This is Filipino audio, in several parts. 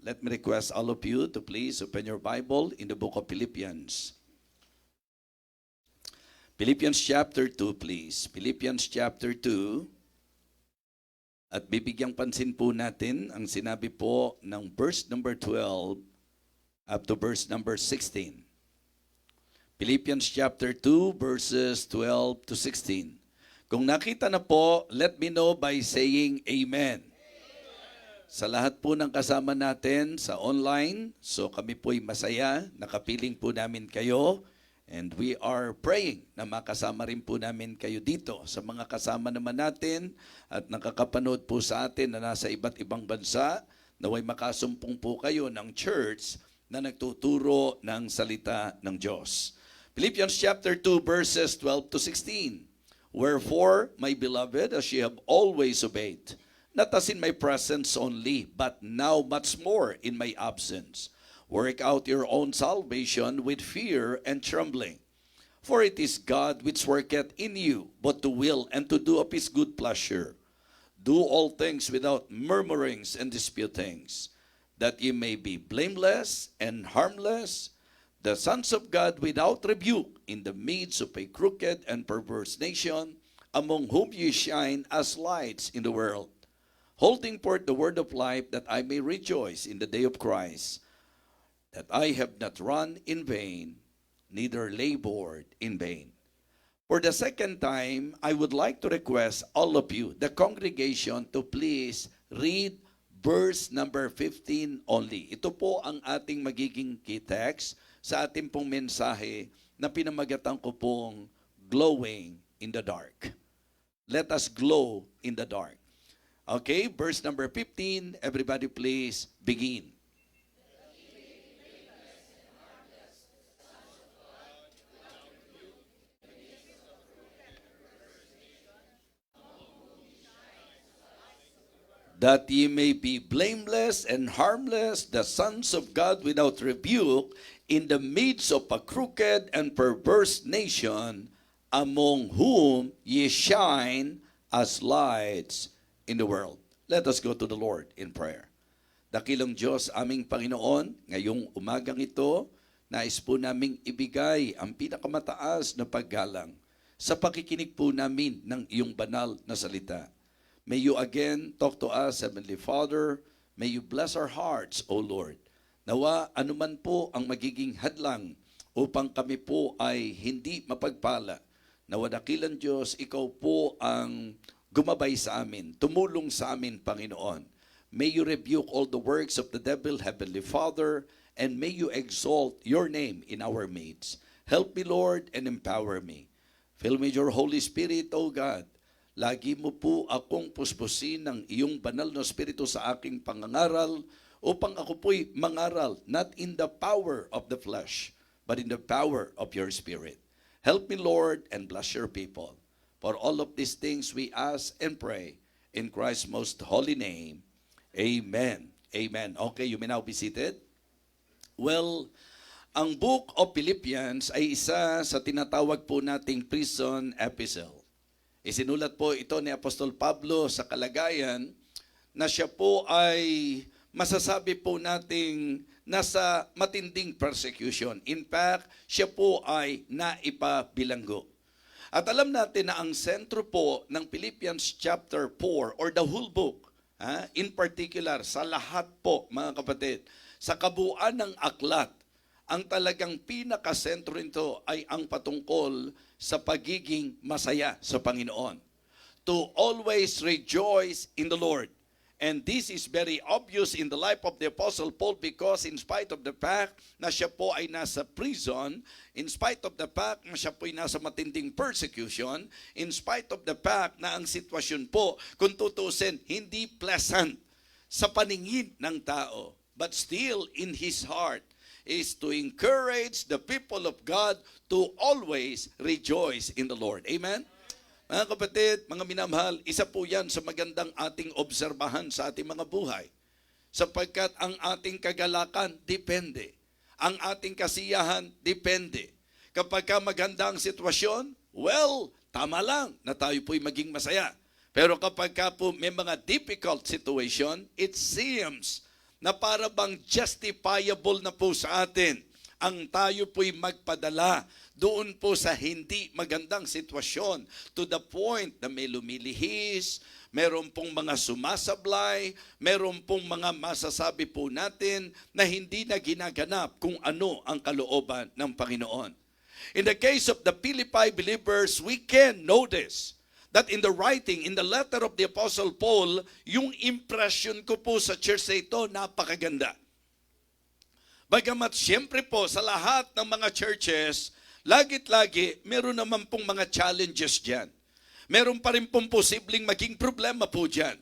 let me request all of you to please open your Bible in the book of Philippians. Philippians chapter 2, please. Philippians chapter 2. At bibigyang pansin po natin ang sinabi po ng verse number 12 up to verse number 16. Philippians chapter 2, verses 12 to 16. Kung nakita na po, let me know by saying Amen. Sa lahat po ng kasama natin sa online, so kami po'y masaya, nakapiling po namin kayo, and we are praying na makasama rin po namin kayo dito sa mga kasama naman natin at nakakapanood po sa atin na nasa iba't ibang bansa, naway makasumpong po kayo ng church na nagtuturo ng salita ng Diyos. Philippians chapter 2 verses 12 to 16. Wherefore, my beloved, as ye have always obeyed, not as in my presence only, but now much more in my absence. Work out your own salvation with fear and trembling. For it is God which worketh in you, both to will and to do of his good pleasure. Do all things without murmurings and disputings, that ye may be blameless and harmless, the sons of God without rebuke, in the midst of a crooked and perverse nation, among whom ye shine as lights in the world, holding forth the word of life, that I may rejoice in the day of Christ, that I have not run in vain, neither labored in vain. For the second time, I would like to request all of you, the congregation, to please read verse number 15 only. Ito po ang ating magiging key text sa ating pong mensahe na pinamagatan ko pong glowing in the dark. Let us glow in the dark. Okay, verse number 15, everybody please begin. That ye may be blameless and harmless, the sons of God without rebuke, in the midst of a crooked and perverse nation, among whom ye shine as lights in the world. Let us go to the Lord in prayer. Dakilang Diyos, aming Panginoon, ngayong umagang ito, nais po naming ibigay ang pinakamataas na paggalang sa pakikinig po namin ng iyong banal na salita. May you again talk to us, Heavenly Father. May you bless our hearts, O Lord. Nawa, anuman po ang magiging hadlang upang kami po ay hindi mapagpala. Nawa, dakilang Diyos, ikaw po ang gumabay sa amin, tumulong sa amin, Panginoon. May you rebuke all the works of the devil, Heavenly Father, and may you exalt your name in our midst. Help me, Lord, and empower me. Fill me with your Holy Spirit, O God. Lagi mo po akong puspusin ng iyong banal na Espiritu sa aking pangangaral upang ako po'y mangaral, not in the power of the flesh, but in the power of your Spirit. Help me, Lord, and bless your people. For all of these things we ask and pray in Christ's most holy name. Amen. Amen. Okay, you may now be seated. Well, ang book of Philippians ay isa sa tinatawag po nating prison epistle. Isinulat po ito ni Apostol Pablo sa kalagayan na siya po ay masasabi po nating nasa matinding persecution. In fact, siya po ay naipabilanggo. At alam natin na ang sentro po ng Philippians chapter 4 or the whole book, in particular sa lahat po mga kapatid, sa kabuuan ng aklat, ang talagang pinakasentro nito ay ang patungkol sa pagiging masaya sa Panginoon. To always rejoice in the Lord. And this is very obvious in the life of the Apostle Paul because in spite of the fact na siya po ay nasa prison, in spite of the fact na siya po ay nasa matinding persecution, in spite of the fact na ang sitwasyon po, kung tutusin, hindi pleasant sa paningin ng tao, but still in his heart is to encourage the people of God to always rejoice in the Lord. Amen? Mga kapatid, mga minamahal, isa po yan sa magandang ating obserbahan sa ating mga buhay. Sapagkat ang ating kagalakan, depende. Ang ating kasiyahan, depende. Kapag ka maganda ang sitwasyon, well, tama lang na tayo po'y maging masaya. Pero kapag ka po may mga difficult situation, it seems na para bang justifiable na po sa atin ang tayo po'y magpadala doon po sa hindi magandang sitwasyon to the point na may lumilihis, meron pong mga sumasablay, meron pong mga masasabi po natin na hindi na ginaganap kung ano ang kalooban ng Panginoon. In the case of the Philippi believers, we can notice that in the writing, in the letter of the Apostle Paul, yung impression ko po sa church na ito, napakaganda. Bagamat siyempre po sa lahat ng mga churches, lagit-lagi meron naman pong mga challenges dyan. Meron pa rin pong posibleng maging problema po dyan.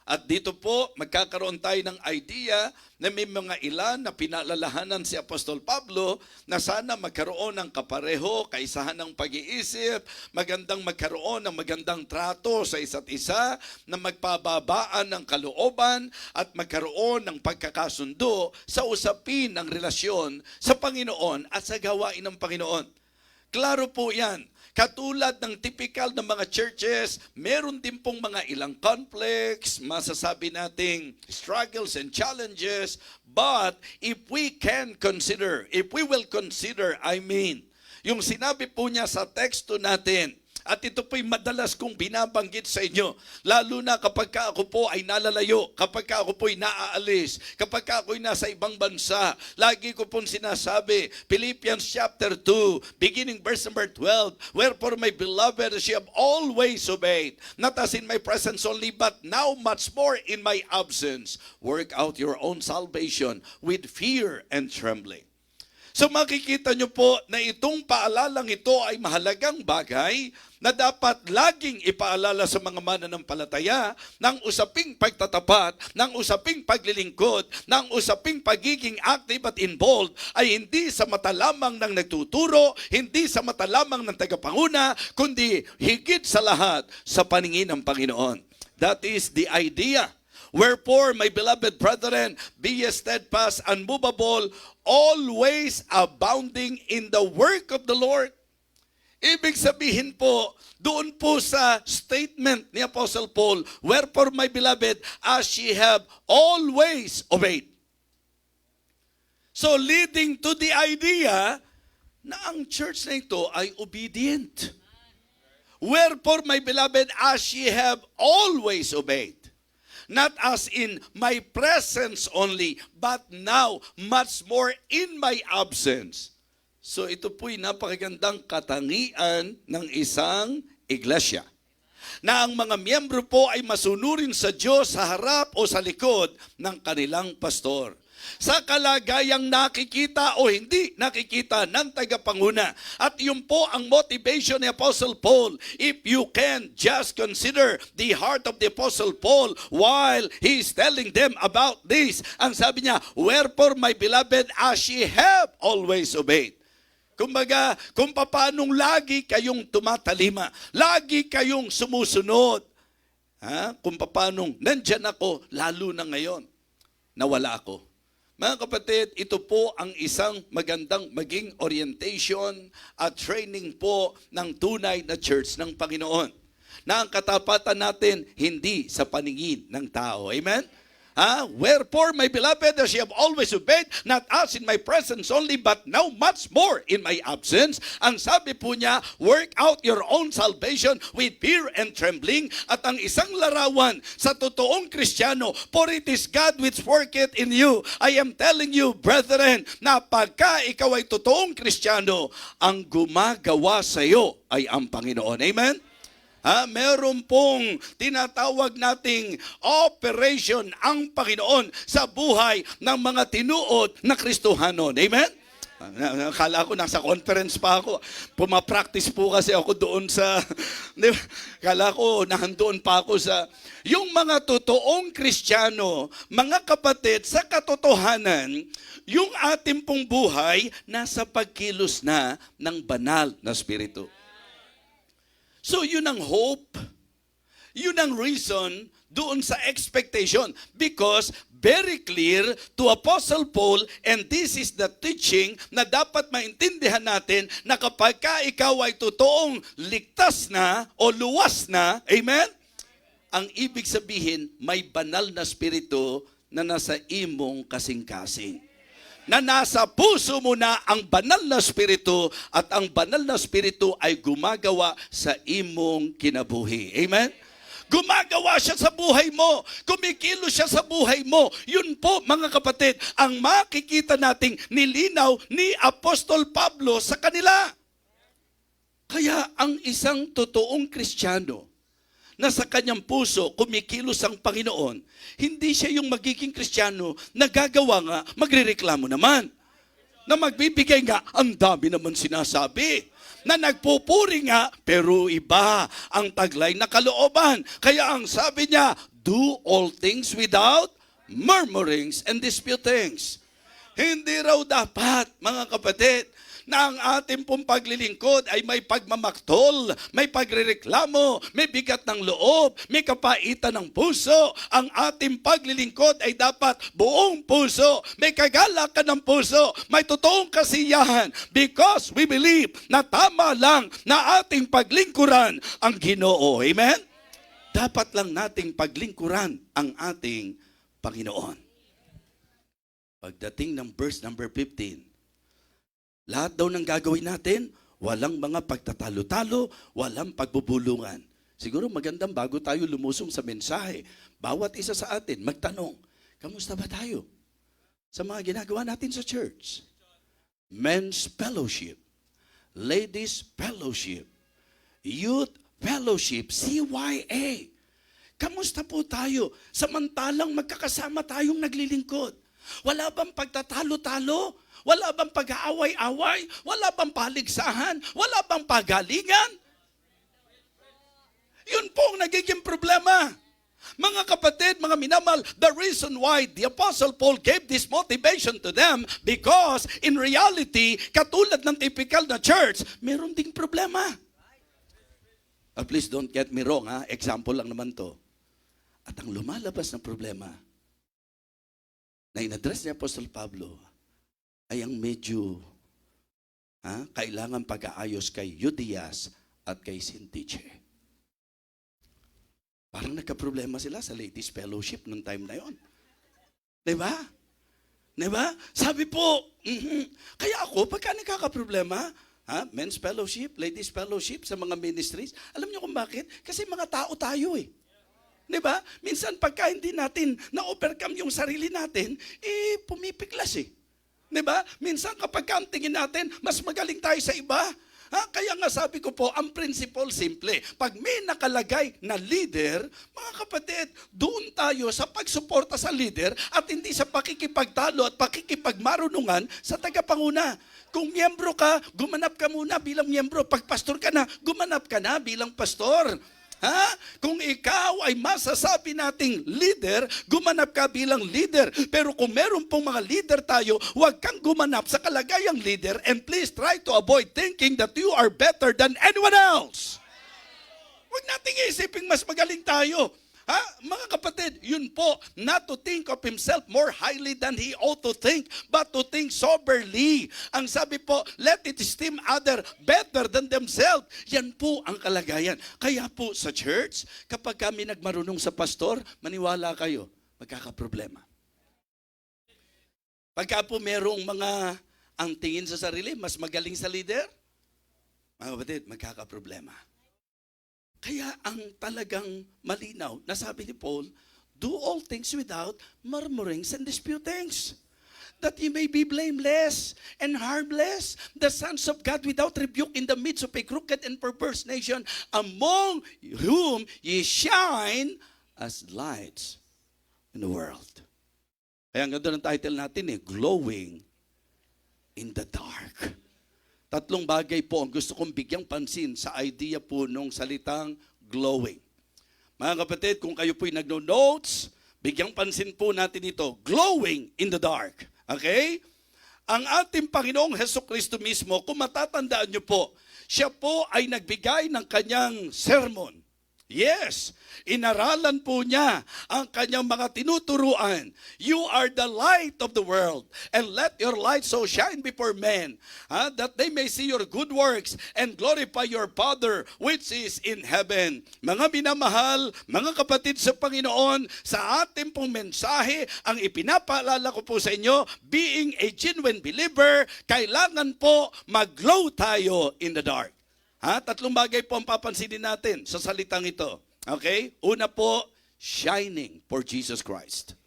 At dito po, magkakaroon tayo ng idea na may mga ilan na pinaalalahanan si Apostol Pablo na sana magkaroon ng kapareho, kaisahan ng pag-iisip, magandang magkaroon ng magandang trato sa isa't isa, na magpababaan ng kalooban at magkaroon ng pagkakasundo sa usapin ng relasyon sa Panginoon at sa gawain ng Panginoon. Klaro po yan. Katulad ng typical ng mga churches, meron din pong mga ilang conflicts, masasabi nating struggles and challenges, but if we will consider, yung sinabi po niya sa teksto natin, at ito po'y madalas kong binabanggit sa inyo, lalo na kapag ako po ay nalalayo, kapag ako po'y naaalis, kapag ako'y nasa ibang bansa, lagi ko pong sinasabi, Philippians chapter 2, beginning verse number 12, wherefore my beloved, as you have always obeyed, not as in my presence only, but now much more in my absence, work out your own salvation with fear and trembling. So makikita nyo po na itong paalalang ito ay mahalagang bagay na dapat laging ipaalala sa mga mananampalataya ng usaping pagtatapat, ng usaping paglilingkod, ng usaping pagiging active at involved ay hindi sa mata lamang ng nagtuturo, hindi sa mata lamang ng tagapanguna, kundi higit sa lahat sa paningin ng Panginoon. That is the idea. Wherefore, my beloved brethren, be ye steadfast, unmovable, always abounding in the work of the Lord. Ibig sabihin po, doon po sa statement ni Apostle Paul, wherefore, my beloved, as ye have always obeyed. So, leading to the idea na ang church na ito ay obedient. Wherefore, my beloved, as ye have always obeyed. Not as in my presence only, but now much more in my absence. So ito po'y napakagandang katangian ng isang iglesia. Na ang mga miyembro po ay masunurin sa Diyos sa harap o sa likod ng kanilang pastor. Sa kalagayang nakikita o hindi nakikita ng tagapanguna. At yun po ang motivation ni Apostle Paul. If you can just consider the heart of the Apostle Paul while he is telling them about this. Ang sabi niya, wherefore my beloved, as ye have always obeyed. Kumbaga, kung paanong lagi kayong tumatalima, lagi kayong sumusunod. Kung paanong nandyan ako, lalo na ngayon, nawala ako. Mga kapatid, ito po ang isang magandang maging orientation at training po ng tunay na church ng Panginoon. Na ang katapatan natin hindi sa paningin ng tao. Amen? Wherefore, my beloved, as ye have always obeyed, not as in my presence only, but now much more in my absence. Ang sabi po niya, work out your own salvation with fear and trembling. At ang isang larawan sa totoong Kristiyano, for it is God which worketh in you. I am telling you, brethren, na pagka ikaw ay totoong Kristiyano, ang gumagawa sa iyo ay ang Panginoon. Amen? Meron pong tinatawag nating operation ang Panginoon sa buhay ng mga tinuod na Kristohanon. Amen? Akala ko nasa conference pa ako. Pumapractice po kasi ako doon sa... Akala ko nahandoon pa ako sa... Yung mga totoong Kristiyano, mga kapatid, sa katotohanan, yung ating pong buhay nasa pagkilos na ng banal na Espiritu. So yun ang hope, yun ang reason doon sa expectation. Because very clear to Apostle Paul, and this is the teaching na dapat maintindihan natin na kapag ka ikaw ay totoong ligtas na o luwas na, amen? Ang ibig sabihin, may banal na spirito na nasa imong kasing-kasing. Na nasa puso mo na ang banal na Espiritu at ang banal na Espiritu ay gumagawa sa imong kinabuhi. Amen? Gumagawa siya sa buhay mo. Kumikilos siya sa buhay mo. Yun po, mga kapatid, ang makikita nating nilinaw ni Apostol Pablo sa kanila. Kaya ang isang totoong Kristiyano na sa kanyang puso kumikilos ang Panginoon, hindi siya yung magiging Kristiyano na gagawa nga, magrereklamo naman. Na magbibigay nga, ang dami naman sinasabi. Na nagpupuri nga, pero iba ang taglay na kalooban. Kaya ang sabi niya, do all things without murmurings and disputings. Hindi raw dapat, mga kapatid, na ang ating pong paglilingkod ay may pagmamaktol, may pagrereklamo, may bigat ng loob, may kapaitan ng puso. Ang ating paglilingkod ay dapat buong puso, may kagalakan ng puso, may totoong kasiyahan because we believe na tama lang na ating paglingkuran ang Ginoo. Amen? Dapat lang nating paglingkuran ang ating Panginoon. Pagdating ng verse number 15, lahat daw ng gagawin natin, walang mga pagtatalo-talo, walang pagbubulungan. Siguro magandang bago tayo lumusong sa mensahe, bawat isa sa atin magtanong, kamusta ba tayo sa mga ginagawa natin sa church? Men's fellowship, ladies fellowship, youth fellowship, CYA. Kamusta po tayo samantalang magkakasama tayong naglilingkod? Wala bang pagtatalo-talo? Wala bang pag-aaway-away? Wala bang paligsahan? Wala bang pagalingan? Yun po ang nagiging problema. Mga kapatid, mga minamahal, the reason why the Apostle Paul gave this motivation to them because in reality, katulad ng typical na church, meron ding problema. Please don't get me wrong, ha? Example lang naman to. At ang lumalabas na problema na in-address ni Apostle Pablo ay ang medyo kailangan pag-aayos kay Euodias at kay Syntyche. Parang nagka-problema sila sa ladies fellowship nung time na yon. Diba? Diba? Sabi po, kaya ako, pagka nagkaka-problema, men's fellowship, ladies fellowship sa mga ministries, alam niyo kung bakit? Kasi mga tao tayo eh. Diba? Minsan pagka hindi natin na-overcome yung sarili natin, pumipiglas eh. Diba? Minsan kapag ang tingin natin, mas magaling tayo sa iba. Kaya nga sabi ko po, ang principle simple. Pag may nakalagay na leader, mga kapatid, doon tayo sa pagsuporta sa leader at hindi sa pakikipagtalo at pakikipagmarunungan sa tagapanguna. Kung miyembro ka, gumanap ka muna bilang miyembro. Pag pastor ka na, gumanap ka na bilang pastor. Kung ikaw ay masasabi nating leader, gumanap ka bilang leader. Pero kung meron pong mga leader tayo, huwag kang gumanap sa kalagayang leader and please try to avoid thinking that you are better than anyone else. Huwag nating isipin mas magaling tayo. Mga kapatid, yun po, not to think of himself more highly than he ought to think, but to think soberly. Ang sabi po, let it esteem other better than themselves. Yan po ang kalagayan. Kaya po sa church, kapag kami nagmarunong sa pastor, maniwala kayo, magkakaproblema. Pagka po merong mga ang tingin sa sarili, mas magaling sa leader, mga kapatid, magkakaproblema. Kaya ang talagang malinaw na sabi ni Paul, do all things without murmurings and disputings, that ye may be blameless and harmless, the sons of God without rebuke in the midst of a crooked and perverse nation, among whom ye shine as lights in the world. Kaya ang ganda ng title natin Glowing in the Dark. Tatlong bagay po ang gusto kong bigyang pansin sa idea po nung salitang glowing. Mga kapatid, kung kayo po'y nagno-notes, bigyang pansin po natin ito, glowing in the dark. Okay? Ang ating Panginoong Hesukristo mismo, kung matatandaan nyo po, siya po ay nagbigay ng kanyang sermon. Yes, inaralan po niya ang kanyang mga tinuturuan. You are the light of the world, and let your light so shine before men, that they may see your good works and glorify your Father which is in heaven. Mga minamahal, mga kapatid sa Panginoon, sa ating pong mensahe, ang ipinapaalala ko po sa inyo, being a genuine believer, kailangan po mag-glow tayo in the dark. Tatlong bagay po ang papansinin natin sa salitang ito. Okay? Una po, shining for Jesus Christ.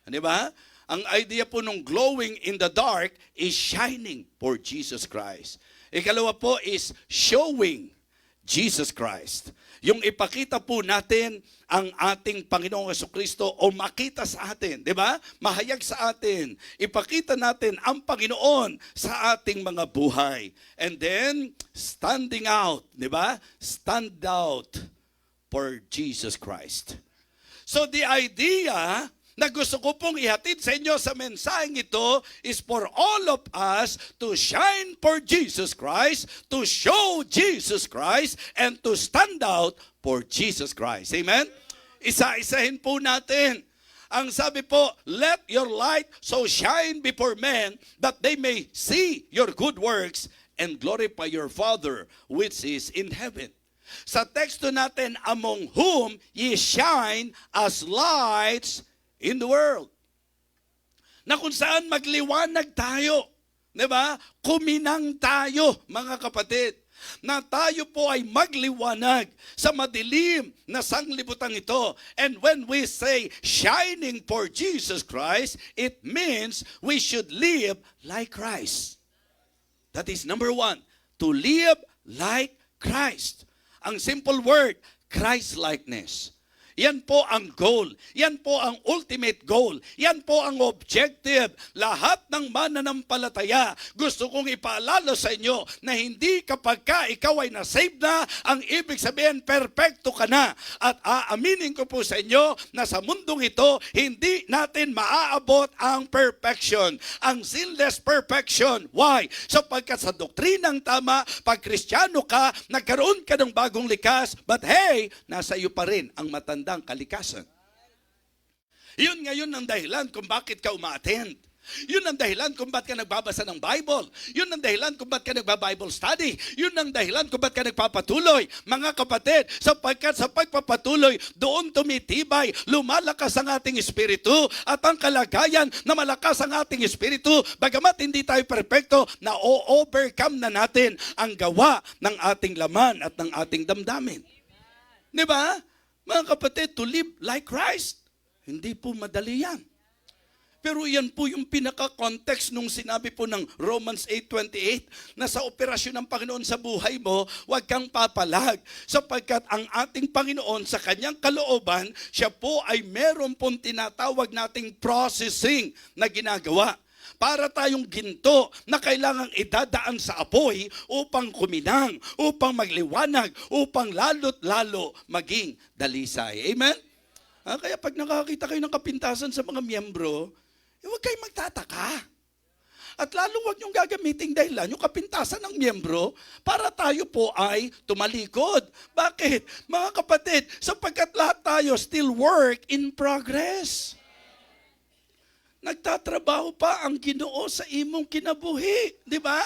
Di ba? Ang idea po ng glowing in the dark is shining for Jesus Christ. Ikalawa po is showing Jesus Christ. Yung ipakita po natin ang ating Panginoong Jesucristo o makita sa atin, di ba? Mahayag sa atin. Ipakita natin ang Panginoon sa ating mga buhay. And then, standing out, di ba? Stand out for Jesus Christ. So the idea na gusto ko pong ihatid sa inyo sa mensaheng ito is for all of us to shine for Jesus Christ, to show Jesus Christ, and to stand out for Jesus Christ. Amen? Isa-isahin po natin. Ang sabi po, let your light so shine before men that they may see your good works and glorify your Father which is in heaven. Sa teksto natin, among whom ye shine as lights in the world. Na kung saan magliwanag tayo. Diba? Kuminang tayo, mga kapatid. Na tayo po ay magliwanag sa madilim na sanglibutan ito. And when we say shining for Jesus Christ, it means we should live like Christ. That is number one, to live like Christ. Ang simple word, Christ-likeness. Yan po ang goal. Yan po ang ultimate goal. Yan po ang objective. Lahat ng mananampalataya, gusto kong ipaalala sa inyo na hindi kapag ka ikaw ay na-save na, ang ibig sabihin, perpekto ka na. At aaminin ko po sa inyo na sa mundong ito, hindi natin maaabot ang perfection. Ang sinless perfection. Why? Sapagkat sa doktrinang tama, pag Kristiyano ka, nagkaroon ka ng bagong likas, but hey, nasa iyo pa rin ang matanda kalikasan. Yun ngayon ang dahilan kung bakit ka uma-attend. Yun ang dahilan kung bakit ka nagbabasa ng Bible. Yun ang dahilan kung bakit ka nagba-Bible study. Yun ang dahilan kung bakit ka nagpapatuloy. Mga kapatid, sapagkat sa pagpapatuloy, doon tumitibay, lumalakas ang ating espiritu at ang kalagayan na malakas ang ating espiritu, bagamat hindi tayo perpekto, na o-overcome na natin ang gawa ng ating laman at ng ating damdamin. Di ba? Mga kapatid, to live like Christ, hindi po madali yan. Pero yan po yung pinaka-context nung sinabi po ng Romans 8:28 na sa operasyon ng Panginoon sa buhay mo, huwag kang papalag. Sapagkat ang ating Panginoon sa kanyang kalooban, siya po ay meron pong tinatawag nating processing na ginagawa. Para tayong ginto na kailangang idadaan sa apoy upang kuminang, upang magliwanag, upang lalo't lalo maging dalisay. Amen? Kaya pag nakakita kayo ng kapintasan sa mga miyembro, huwag kayong magtataka. At lalong huwag niyong gagamiting dahilan yung kapintasan ng miyembro para tayo po ay tumalikod. Bakit? Mga kapatid, sapagkat lahat tayo still work in progress. Nagtatrabaho pa ang Ginoo sa imong kinabuhi, di ba?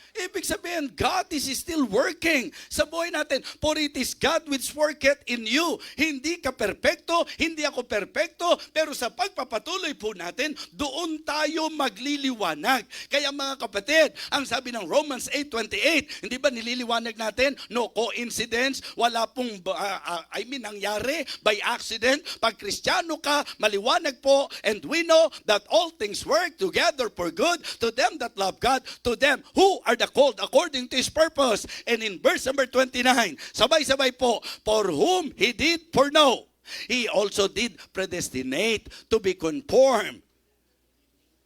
Ibig sabihin, God is still working sa buhay natin. For it is God which worketh in you. Hindi ka perpekto, hindi ako perpekto, pero sa pagpapatuloy po natin, doon tayo magliliwanag. Kaya mga kapatid, ang sabi ng Romans 8:28, hindi ba nililiwanag natin? No coincidence, wala pong, nangyari by accident. Pag Kristiyano ka, maliwanag po, and we know that all things work together for good to them that love God, to them who are the called according to His purpose. And in verse number 29, sabay-sabay po, for whom He did foreknow, He also did predestinate to be conformed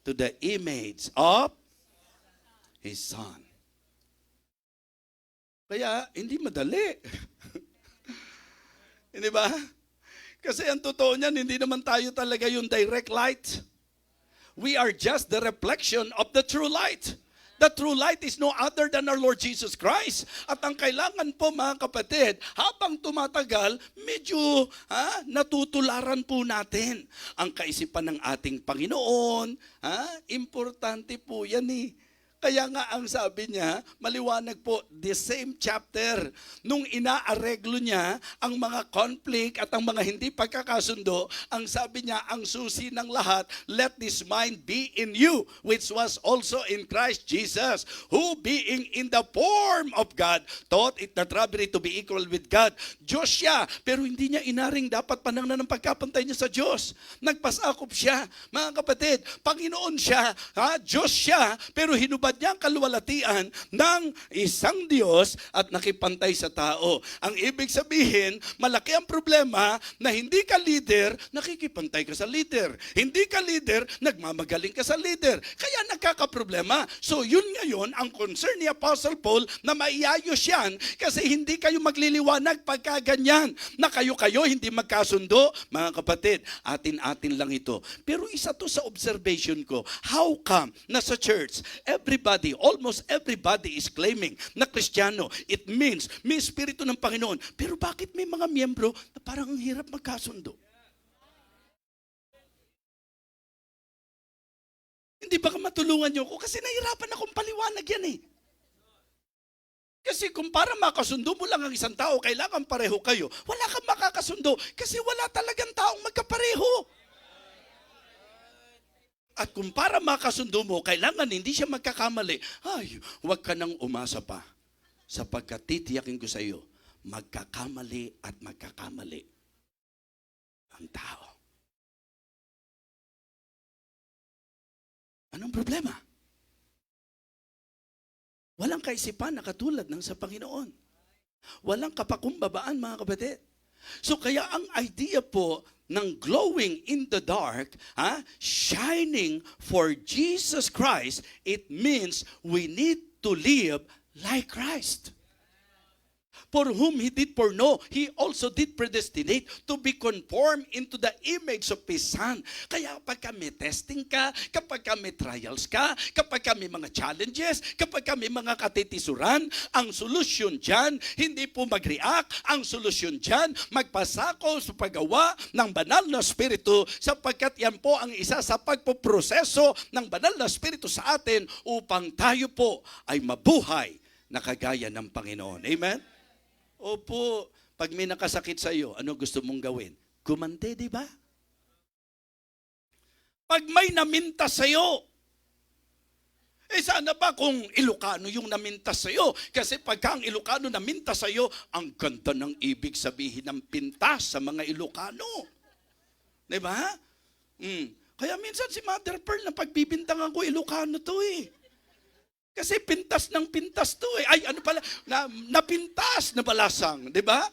to the image of His Son. Kaya, hindi madali. Hindi ba? Kasi ang totoo niyan, hindi naman tayo talaga yung direct light. We are just the reflection of the true light. The true light is no other than our Lord Jesus Christ. At ang kailangan po mga kapatid, habang tumatagal, medyo natutularan po natin ang kaisipan ng ating Panginoon. Importante po yan eh. Kaya nga ang sabi niya, maliwanag po, the same chapter, nung inaareglo niya ang mga conflict at ang mga hindi pagkakasundo, ang sabi niya, ang susi ng lahat, let this mind be in you, which was also in Christ Jesus, who being in the form of God, thought it not robbery to be equal with God. Diyos siya, pero hindi niya inaring dapat panangnan ng pagkapantay niya sa Diyos. Nagpasakop siya. Mga kapatid, Panginoon siya, Diyos siya, pero hinubad niya ang kaluwalhatian ng isang Diyos at nakipantay sa tao. Ang ibig sabihin, malaki ang problema na hindi ka leader, nakikipantay ka sa leader. Hindi ka leader, nagmamagaling ka sa leader. Kaya nagkakaproblema. So yun ngayon ang concern ni Apostle Paul na maiayos yan kasi hindi kayo magliliwanag pagka ganyan na kayo-kayo hindi magkasundo. Mga kapatid, atin-atin lang ito. Pero isa to sa observation ko. How come na sa church, almost everybody is claiming na Kristiyano. It means may Espiritu ng Panginoon. Pero bakit may mga miyembro na parang ang hirap magkasundo? Hindi ba matulungan niyo ko? Kasi nahirapan akong paliwanag yan eh. Kasi kung para makasundo mo lang ang isang tao, kailangan pareho kayo. Wala kang makakasundo kasi wala talagang taong magkapareho. At kung para makasundo mo, kailangan hindi siya magkakamali. Ay, huwag ka nang umasa pa. Sapagkat titiyakin ko sa iyo, magkakamali at magkakamali ang tao. Anong problema? Walang kaisipan na katulad ng sa Panginoon. Walang kapakumbabaan, mga kapatid. So kaya ang idea po ng glowing in the dark, shining for Jesus Christ, it means we need to live like Christ. For whom He did foreknow, He also did predestinate to be conformed into the image of His Son. Kaya kapag may testing ka, kapag may trials ka, kapag may mga challenges, kapag may mga katitisuran, ang solusyon dyan, hindi po mag-react. Ang solusyon dyan, magpasako sa paggawa ng banal na Espiritu, sapagkat yan po ang isa sa pagpoproseso ng banal na Espiritu sa atin upang tayo po ay mabuhay na kagaya ng Panginoon. Amen? Opo, pag may nakasakit sa iyo, ano gusto mong gawin? Gumante, di ba? Pag may namintas sa iyo, sana ba kung Ilocano yung namintas sa iyo? Kasi pagka ang Ilocano namintas sa iyo, ang ganda ng ibig sabihin ng pintas sa mga Ilocano. Di ba? Kaya minsan si Mother Pearl na pagbibintangan ko, Ilocano to eh. Kasi pintas ng pintas to eh. Ay, ano pala, napintas na balasang, di ba?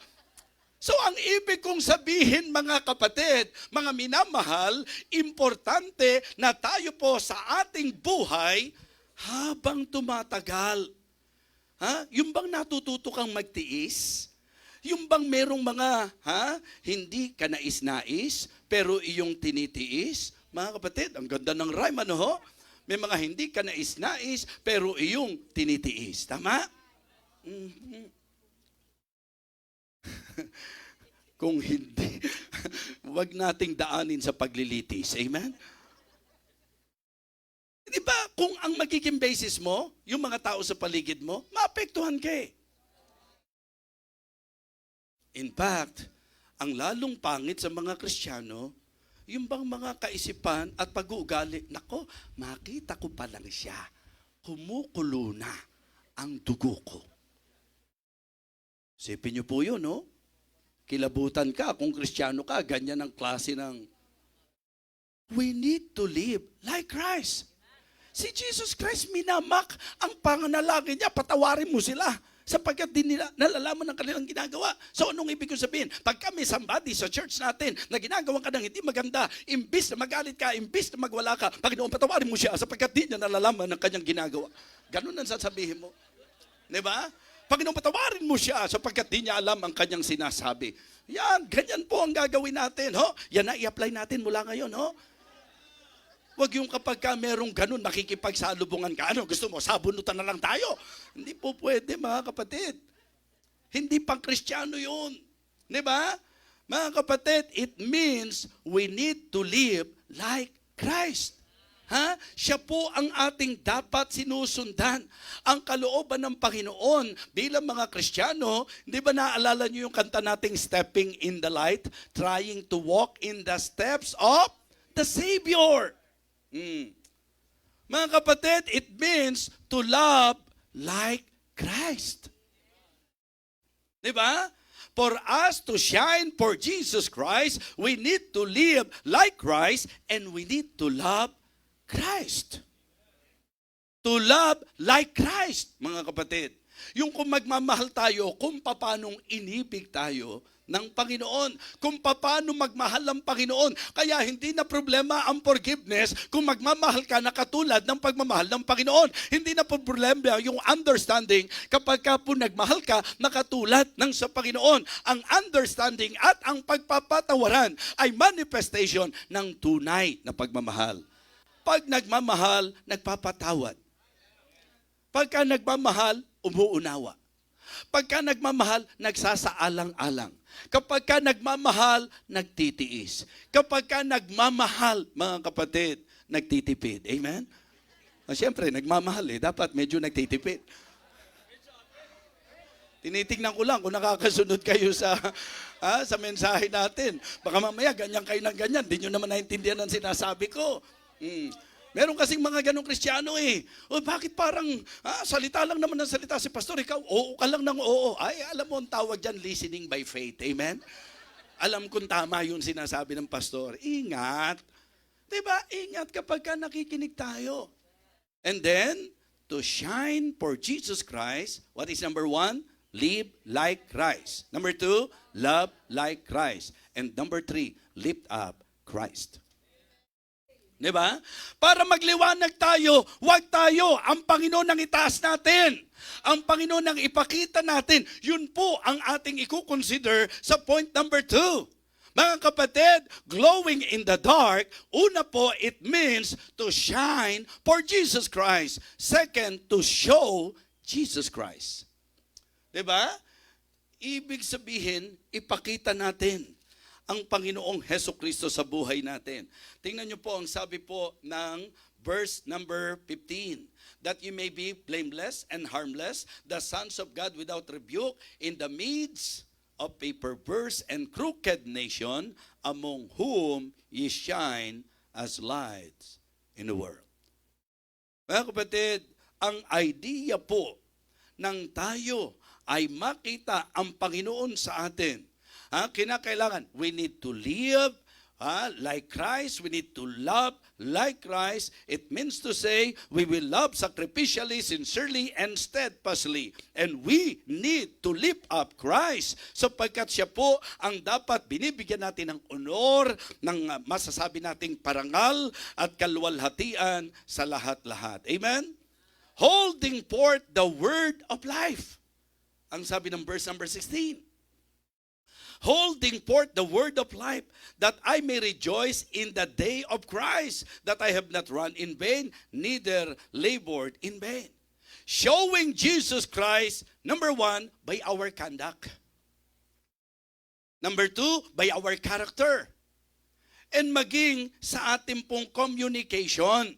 So, ang ibig kong sabihin, mga kapatid, mga minamahal, importante na tayo po sa ating buhay habang tumatagal. Yung bang natututo kang magtiis? Yung bang merong mga, hindi ka nais-nais, pero iyong tinitiis? Mga kapatid, ang ganda ng rhyme, ano ho? May mga hindi ka nais-nais, pero iyong tinitiis. Tama? Kung hindi, huwag nating daanin sa paglilitis. Amen? Di ba, kung ang magiging basis mo, yung mga tao sa paligid mo, maapektuhan ka eh. In fact, ang lalong pangit sa mga Kristiyano, yung bang mga kaisipan at pag-uugali, nako, makita ko pa lang siya, kumukulo na ang dugo ko. Sipin niyo po yun, no? Kilabutan ka, kung Kristiyano ka, ganyan ang klase ng... We need to live like Christ. Si Jesus Christ, minamak ang panganalangin niya, patawarin mo sila. Sapagkat di nila nalalaman ng kanilang ginagawa. So anong ibig kong sabihin? Pag kami somebody sa church natin na ginagawa ka ng hindi maganda, imbis na magalit ka, imbis na magwala ka, Panginoon, patawarin mo siya sapagkat di niya nalalaman ng kanyang ginagawa. Ganun ang sasabihin mo. Diba? Panginoon, patawarin mo siya sapagkat di niya alam ang kanyang sinasabi. Yan, ganyan po ang gagawin natin. Yan na, i-apply natin mula ngayon. Huwag yung kapag ka merong ganun, nakikipagsalubungan ka. Ano, gusto mo, sabunutan na lang tayo? Hindi po pwede, mga kapatid. Hindi pang Kristiyano yun. Di ba? Mga kapatid, it means we need to live like Christ. Ha? Siya po ang ating dapat sinusundan. Ang kalooban ng Panginoon bilang mga Kristiyano, di ba naalala niyo yung kanta nating Stepping in the Light? Trying to walk in the steps of the Savior. Mga kapatid, it means to love like Christ. Di ba? For us to shine for Jesus Christ, we need to live like Christ and we need to love Christ. To love like Christ, mga kapatid. Yung kung magmamahal tayo, kung paanong inibig tayo ng Panginoon, kung paano magmahal ng Panginoon. Kaya hindi na problema ang forgiveness kung magmamahal ka na katulad ng pagmamahal ng Panginoon. Hindi na problema yung understanding kapag ka po nagmahal ka na katulad ng sa Panginoon. Ang understanding at ang pagpapatawaran ay manifestation ng tunay na pagmamahal. Pag nagmamahal, nagpapatawad. Pagka nagmamahal, umuunawa. Pagka nagmamahal, nagsasaalang-alang. Kapag ka nagmamahal, nagtitiis. Kapag ka nagmamahal, mga kapatid, nagtitipid. Amen? Siyempre, nagmamahal dapat medyo nagtitipid. Tinitingnan ko lang kung nakakasunod kayo sa mensahe natin. Baka mamaya, ganyan kayo ng ganyan. Di nyo naman naintindihan ang sinasabi ko. Meron kasing mga ganong Kristiyano O bakit parang salita lang naman ng salita si pastor, ikaw oo ka lang ng oo. Ay, alam mo ang tawag dyan, listening by faith. Amen? Alam kong tama yung sinasabi ng pastor. Ingat. Diba? Ingat kapag ka nakikinig tayo. And then, to shine for Jesus Christ, what is number 1? Live like Christ. Number 2, love like Christ. And number 3, lift up Christ. Diba? Para magliwanag tayo, wag tayo ang Panginoon ang itaas natin. Ang Panginoon ang ipakita natin. Yun po ang ating i-consider sa point number 2. Mga kapatid, glowing in the dark, una po, it means to shine for Jesus Christ. Second, to show Jesus Christ. Diba? Ibig sabihin, ipakita natin ang Panginoong Hesukristo sa buhay natin. Tingnan niyo po ang sabi po ng verse number 15. That you may be blameless and harmless, the sons of God without rebuke, in the midst of a perverse and crooked nation, among whom ye shine as lights in the world. Mga kapatid, ang idea po ng tayo ay makita ang Panginoon sa atin. Kinakailangan, we need to live like Christ. We need to love like Christ. It means to say, we will love sacrificially, sincerely, and steadfastly. And we need to lift up Christ sapagkat siya po ang dapat binibigyan natin ng honor, ng masasabi nating parangal at kaluwalhatian sa lahat-lahat. Amen? Holding forth the word of life. Ang sabi ng verse number 16. Holding forth the word of life, that I may rejoice in the day of Christ, that I have not run in vain, neither labored in vain. Showing Jesus Christ, number 1, by our conduct. Number 2, by our character. And maging sa ating pong communication.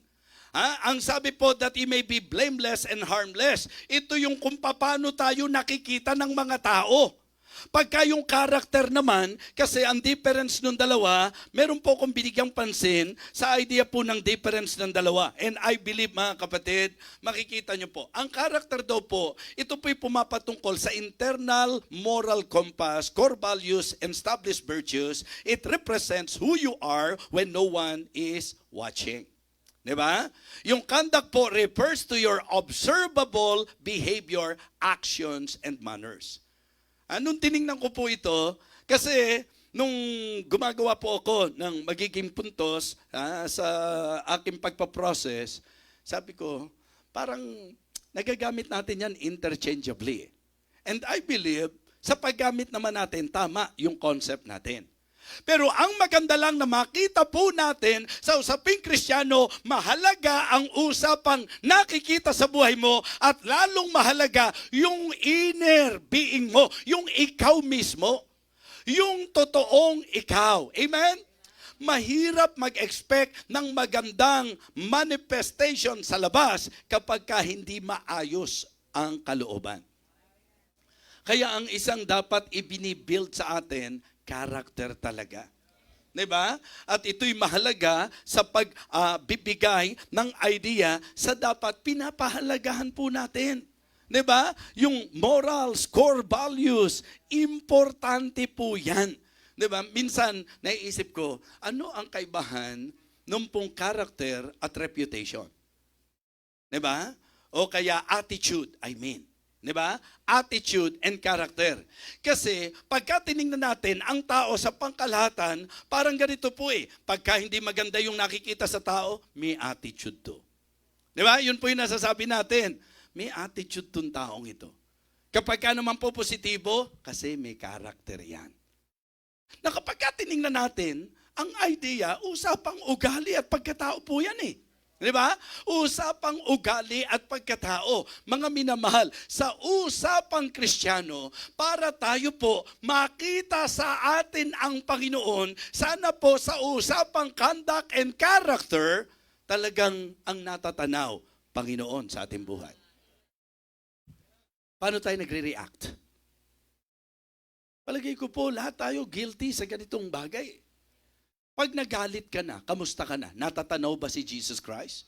Ang sabi po that he may be blameless and harmless. Ito yung kung paano tayo nakikita ng mga tao. Pagka yung character naman, kasi ang difference ng dalawa, meron po akong binigyang pansin sa idea po ng difference ng dalawa. And I believe, mga kapatid, makikita nyo po. Ang character daw po, ito po'y pumapatungkol sa internal moral compass, core values, and established virtues. It represents who you are when no one is watching. Diba? Yung conduct po refers to your observable behavior, actions, and manners. Nung tiningnan ko po ito, kasi nung gumagawa po ako ng magiging puntos sa aking pagpaprocess, sabi ko, parang nagagamit natin yan interchangeably. And I believe, sa paggamit naman natin, tama yung concept natin. Pero ang maganda lang na makita po natin sa usaping Kristiyano, mahalaga ang usapang nakikita sa buhay mo at lalong mahalaga yung inner being mo, yung ikaw mismo, yung totoong ikaw. Amen? Mahirap mag-expect ng magandang manifestation sa labas kapag hindi maayos ang kalooban. Kaya ang isang dapat ibinibuild sa atin, character talaga. Diba? At ito'y mahalaga sa pagbibigay ng idea sa dapat pinapahalagahan po natin. Diba? Yung morals, core values, importante po yan. Diba? Minsan, naiisip ko, ano ang kaibahan ng pong character at reputation? Diba? O kaya attitude, I mean. Diba? Attitude and character. Kasi pagka tinignan natin ang tao sa pangkalahatan, parang ganito po eh. Pagka hindi maganda yung nakikita sa tao, may attitude to. Diba? Yun po yung nasasabi natin. May attitude tong taong ito. Kapag ka naman po positibo, kasi may character yan. Na kapag tinignan natin, ang idea, usapang ugali at pagkatao po yan eh. Di ba? Usapang ugali at pagkatao. Mga minamahal, sa usapang Kristiyano, para tayo po makita sa atin ang Panginoon, sana po sa usapang conduct and character, talagang ang natatanaw, Panginoon sa ating buhay. Paano tayo nagre-react? Palagay ko po, lahat tayo guilty sa ganitong bagay. Pag nagalit ka na, kamusta ka na? Natatanaw ba si Jesus Christ?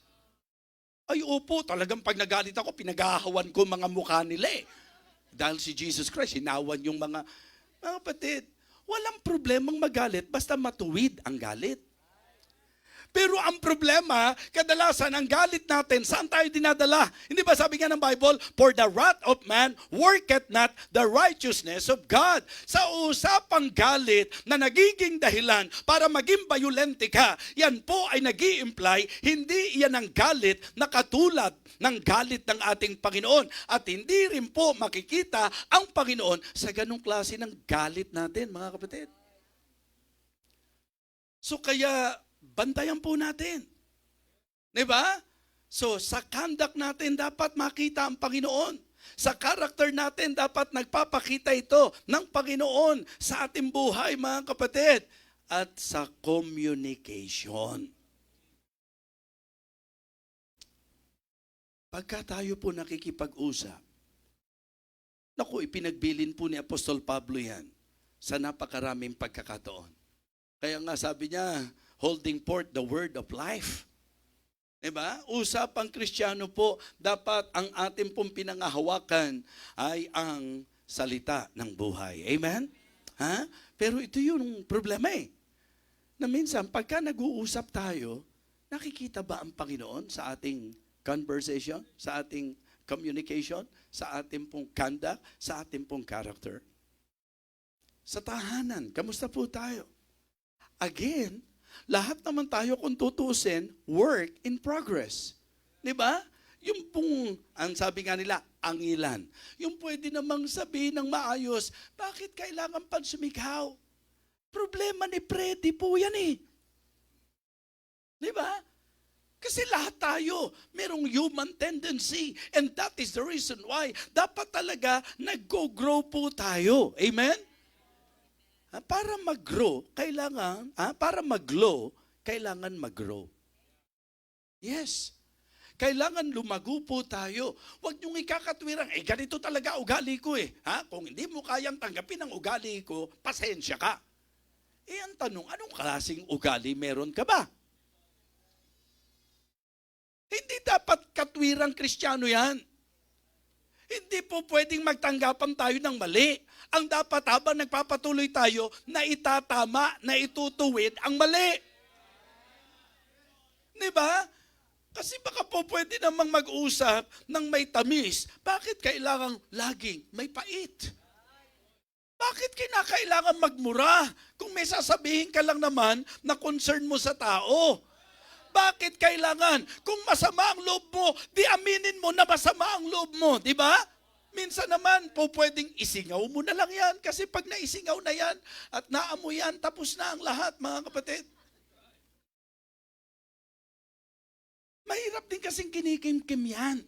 Ay opo, talagang pag nagalit ako, pinagahawan ko mga mukha nila eh. Dahil si Jesus Christ, hinawan yung mga kapatid. Walang problemang magalit, basta matuwid ang galit. Pero ang problema, kadalasan ang galit natin, saan tayo dinadala? Hindi ba sabi nga ng Bible, for the wrath of man worketh not the righteousness of God. Sa usapang galit na nagiging dahilan para maging bayulente ka, yan po ay nag-i-imply, hindi yan ang galit na katulad ng galit ng ating Panginoon. At hindi rin po makikita ang Panginoon sa ganong klase ng galit natin, mga kapatid. So kaya, bantayan po natin. Diba? So, sa conduct natin dapat makita ang Panginoon. Sa character natin dapat nagpapakita ito ng Panginoon sa ating buhay, mga kapatid. At sa communication. Pagka tayo po nakikipag-usap, naku, ipinagbilin po ni Apostol Pablo yan sa napakaraming pagkakataon. Kaya nga sabi niya, holding forth the word of life. Diba? Usapang Kristiyano po, dapat ang ating pong pinangahawakan ay ang salita ng buhay. Amen? Ha? Pero ito yung problema eh. Na minsan, pagka nag-uusap tayo, nakikita ba ang Panginoon sa ating conversation, sa ating communication, sa ating pong conduct, sa ating pong character? Sa tahanan, kamusta po tayo? Again, lahat naman tayo kung tutusin, work in progress. Diba? Yung pong, ang sabi nga nila, angilan. Yung pwede namang sabihin ng maayos, bakit kailangan pang sumigaw? Problema ni Freddy po yan eh. Diba? Kasi lahat tayo, merong human tendency. And that is the reason why dapat talaga nag-grow po tayo. Amen? Para mag-grow, para mag-glow, kailangan mag-grow. Yes. Kailangan lumago po tayo. Huwag niyong ikakatwirang, ganito talaga ugali ko eh. Kung hindi mo kayang tanggapin ang ugali ko, pasensya ka. Ang tanong, anong klaseng ugali meron ka ba? Hindi dapat katwirang Kristiyano yan. Hindi po pwedeng magtanggapan tayo ng mali. Ang dapat habang nagpapatuloy tayo, na itatama, na itutuwid ang mali. Diba? Kasi baka po pwede namang mag-usap ng may tamis. Bakit kailangang laging may pait? Bakit kinakailangan magmura kung may sasabihin ka lang naman na concern mo sa tao? Bakit kailangan? Kung masama ang loob mo, di aminin mo na masama ang loob mo, di ba? Minsan naman po pwedeng isingaw mo na lang yan kasi pag naisingaw na yan at naamoy yan, tapos na ang lahat, mga kapatid. Mahirap din kasing kinikimkim yan.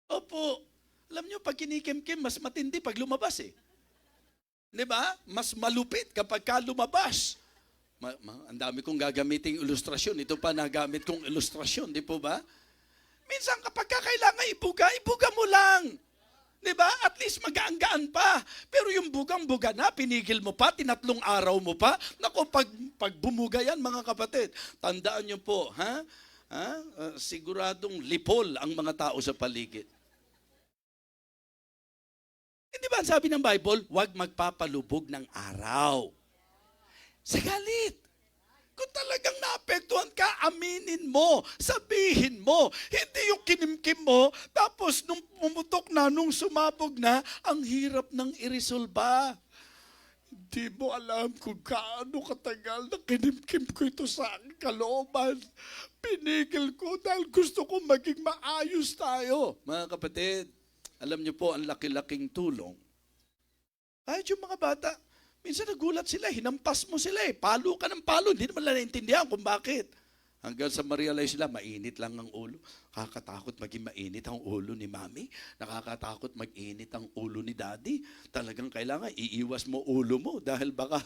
Opo. Alam nyo, pag kinikimkim, mas matindi pag lumabas eh. Di ba? Mas malupit kapag ka lumabas. Ang dami kong gagamiting ilustrasyon. Ito pa nagamit kong ilustrasyon, di po ba? Minsan kapag kailangan ibuga, ibuga mo lang. Di ba? At least magaanggaan pa. Pero yung bugang-buga na, pinigil mo pa, tinatlong araw mo pa. Naku, pag bumuga yan, mga kapatid, tandaan nyo po, siguradong lipol ang mga tao sa paligid. Hindi ba sabi ng Bible, huwag magpapalubog ng araw. Sa galit. Kung talagang naapektuhan ka, aminin mo, sabihin mo. Hindi yung kinimkim mo, tapos nung pumutok na, nung sumabog na, ang hirap nang iresolba. Hindi mo alam kung gaano katagal na kinimkim ko ito sa aking kalooban. Pinigil ko dahil gusto ko maging maayos tayo. Mga kapatid, alam niyo po, ang laki-laking tulong. Kahit yung mga bata, minsan nagulat sila, hinampas mo sila eh. Palo ka ng palo, hindi naman nila naintindihan kung bakit. Hanggang sa ma-realize sila, mainit lang ang ulo. Nakakatakot maging mainit ang ulo ni mami. Nakakatakot mag-init ang ulo ni daddy. Talagang kailangan iiwas mo ulo mo dahil baka,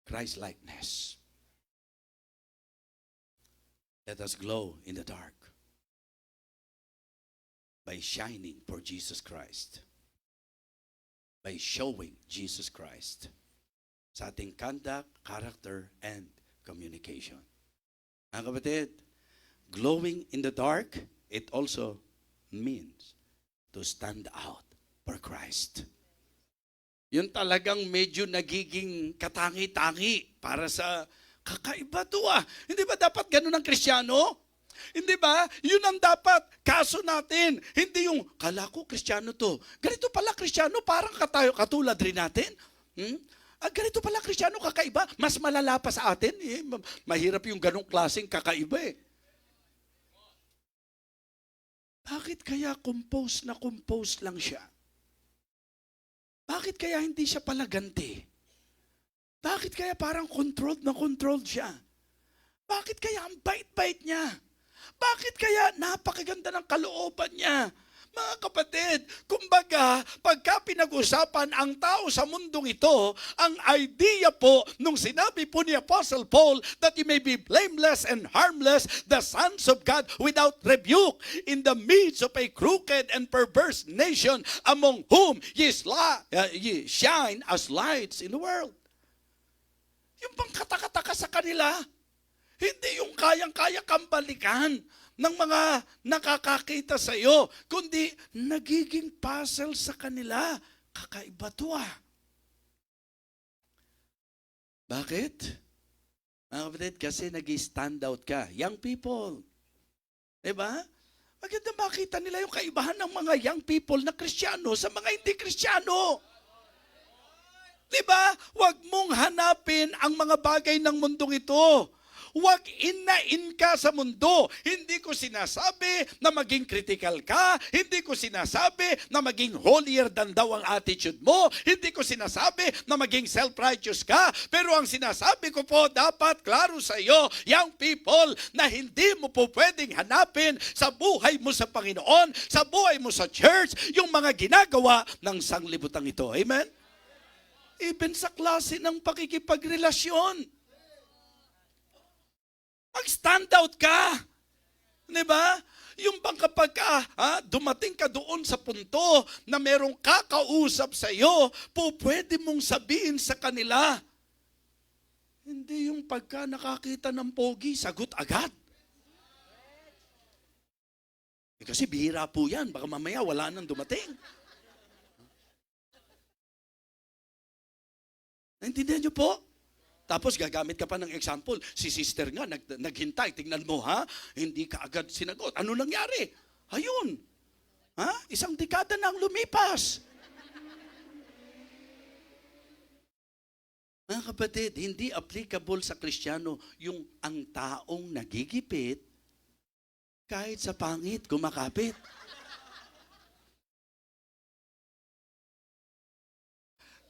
Christ-likeness. Let us glow in the dark by shining for Jesus Christ, by showing Jesus Christ sa ating conduct, character, and communication. Ang kapatid, glowing in the dark, it also means to stand out for Christ. Yun talagang medyo nagiging katangi-tangi para sa kakaiba to ah. Hindi ba dapat ganun ang Kristiyano? Hindi ba? Yun ang dapat kaso natin. Hindi yung, kala ko Kristiyano to. Ganito pala Kristiyano, parang katulad rin natin. Ganito pala Kristiyano, kakaiba. Mas malala pa sa atin. Mahirap yung ganung klaseng kakaiba eh. Bakit kaya compose lang siya? Bakit kaya hindi siya pala ganti? Bakit kaya parang controlled siya? Bakit kaya ang bait-bait niya? Bakit kaya napakaganda ng kalooban niya? Mga kapatid, kumbaga, pagka pinag-usapan ang tao sa mundong ito, ang idea po nung sinabi po ni Apostle Paul that you may be blameless and harmless, the sons of God without rebuke in the midst of a crooked and perverse nation among whom ye shine as lights in the world. Yung bang katakataka sa kanila, hindi yung kayang-kaya kang balikan ng mga nakakakita sa iyo, kundi nagiging puzzle sa kanila. Kakaiba to ah. Bakit? Mga kapatid, kasi nag-stand out ka. Young people. Diba? Maganda makita nila yung kaibahan ng mga young people na Kristiyano sa mga hindi Kristiyano. Diba? Huwag mong hanapin ang mga bagay ng mundong ito. Huwag inain ka sa mundo. Hindi ko sinasabi na maging critical ka. Hindi ko sinasabi na maging holier than thou ang attitude mo. Hindi ko sinasabi na maging self-righteous ka. Pero ang sinasabi ko po, dapat klaro sa iyo, young people, na hindi mo po pwedeng hanapin sa buhay mo sa Panginoon, sa buhay mo sa church, yung mga ginagawa ng sanglibutang ito. Amen? Even sa klase ng pakikipagrelasyon. Mag-stand out ka. Diba? Yung bang kapag dumating ka doon sa punto na merong kakausap sa iyo, pwede mong sabihin sa kanila. Hindi yung pagka nakakita ng pogi, sagot agad. Kasi bihira po yan. Baka mamaya wala nang dumating. Naintindihan niyo po? Tapos gagamit ka pa ng example. Si sister nga, naghintay. Tingnan mo ha, hindi ka agad sinagot. Ano nangyari? Ayun. Isang dekada nang lumipas. Mga kapatid, hindi applicable sa Kristiyano yung ang taong nagigipit Kahit sa pangit, kumakapit.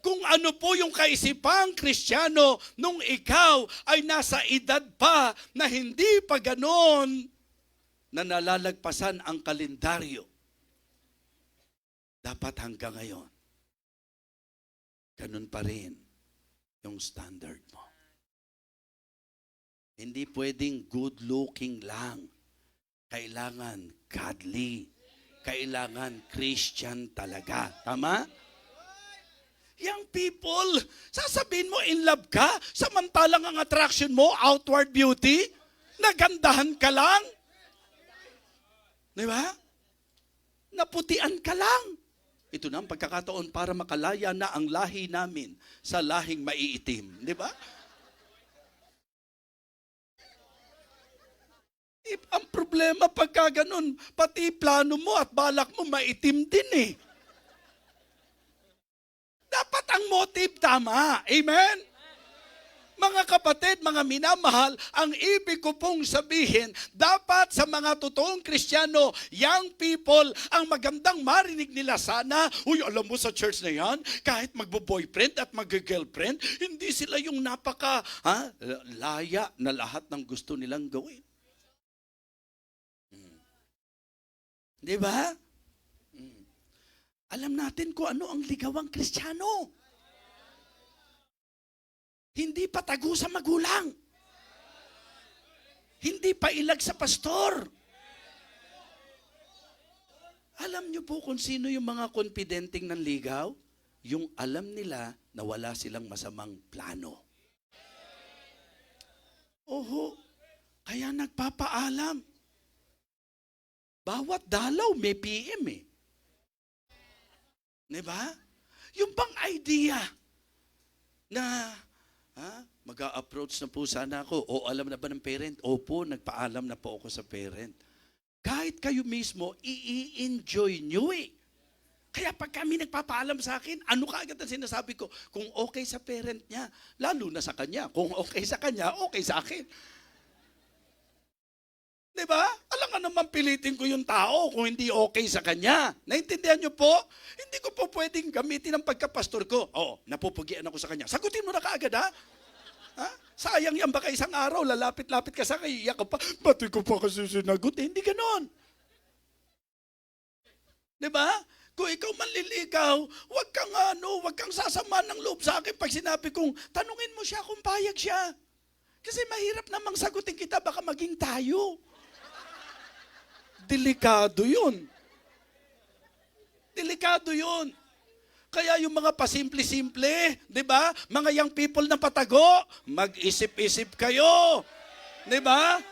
Kung ano po yung kaisipang Kristiyano nung ikaw ay nasa edad pa na hindi pa ganon na nalalagpasan ang kalendaryo, dapat hanggang ngayon, ganun pa rin yung standard mo. Hindi pwedeng good looking lang. Kailangan godly. Kailangan Christian talaga. Tama? Young people, sasabihin mo in love ka, samantalang ang attraction mo, outward beauty, nagandahan ka lang. Di ba? Naputian ka lang. Ito na ang pagkakataon para makalaya na ang lahi namin sa lahing maiitim. Di ba? Ang problema pagka ganun, pati plano mo at balak mo maitim din eh. Dapat ang motive tama. Amen? Mga kapatid, mga minamahal, ang ibig ko pong sabihin, dapat sa mga totoong Kristiyano, young people, ang magandang marinig nila sana, uy, alam mo sa church na yan, kahit magbo-boyfriend at mag-girlfriend, hindi sila yung laya na lahat ng gusto nilang gawin. Di ba? Alam natin kung ano ang ligawang Kristiyano. Hindi pa tago sa magulang. Hindi pa ilag sa pastor. Alam niyo po kung sino yung mga konfidenteng nanligaw? Yung alam nila na wala silang masamang plano. Oho, kaya nagpapaalam. Bawat dalaw may PM eh. Diba? Yung bang idea na mag-a-approach na po sana ako, o alam na ba ng parent? Opo, nagpaalam na po ako sa parent. Kahit kayo mismo, i-enjoy nyo eh. Kaya pag kami nagpapaalam sa akin, ano kaagad ang sinasabi ko? Kung okay sa parent niya, lalo na sa kanya. Kung okay sa kanya, okay sa akin. Diba? Alam nga naman pilitin ko yung tao kung hindi okay sa kanya. Naintindihan niyo po? Hindi ko po pwedeng gamitin ang pagkapastor ko. Napupugian ako sa kanya. Sagutin mo na kaagad ha? Sayang yan baka isang araw, lalapit-lapit ka sa kanya, iyak ka pa, ba't ko pa kasi sinagot? Hindi ganon. Diba? Kung ikaw manliligaw, wag kang sasama ng loob sa akin pag sinabi kong, tanungin mo siya kung payag siya. Kasi mahirap namang sagutin kita, baka maging tayo. Delikado yun. Delikado yun. Kaya yung mga pasimple-simple, di ba? Mga young people na patago, mag-isip-isip kayo. Di ba?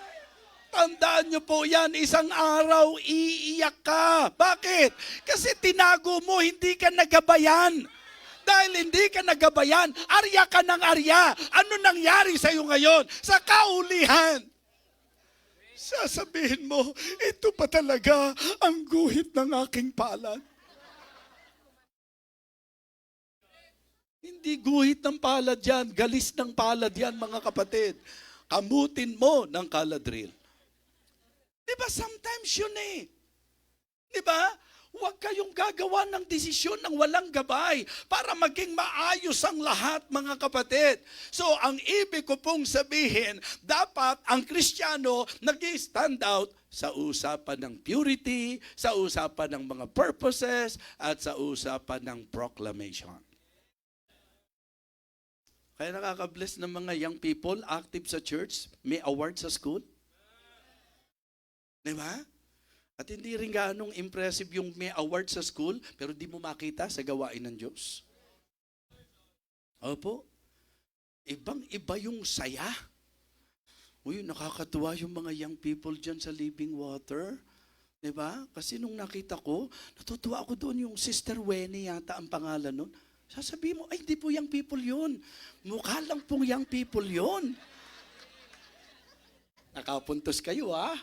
Tandaan nyo po yan, isang araw iiyak ka. Bakit? Kasi tinago mo, hindi ka nagabayan. Dahil hindi ka nagabayan, arya ka ng arya. Ano nangyari sa'yo ngayon? Sa kaulihan. Sasabihin mo, ito pa talaga ang guhit ng aking palad. Hindi guhit ng palad yan, galis ng palad yan mga kapatid. Kamutin mo ng kaladril. Diba sometimes yun eh. Diba? Huwag kayong gagawa ng desisyon ng walang gabay para maging maayos ang lahat, mga kapatid. So, ang ibig ko pong sabihin, dapat ang Kristiyano nag-stand out sa usapan ng purity, sa usapan ng mga purposes, at sa usapan ng proclamation. Kaya nakaka-bless ng mga young people, active sa church, may award sa school. Diba? At hindi rin ganong impressive yung may award sa school, pero di mo makita sa gawain ng Diyos. Opo. Ibang-iba yung saya. Uy, nakakatuwa yung mga young people dyan sa Living Water. Diba? Kasi nung nakita ko, natutuwa ako doon yung Sister Wenny yata ang pangalan nun. Sasabihin mo, ay, hindi po young people yun. Mukha lang pong young people yun. Nakapuntos kayo, ha?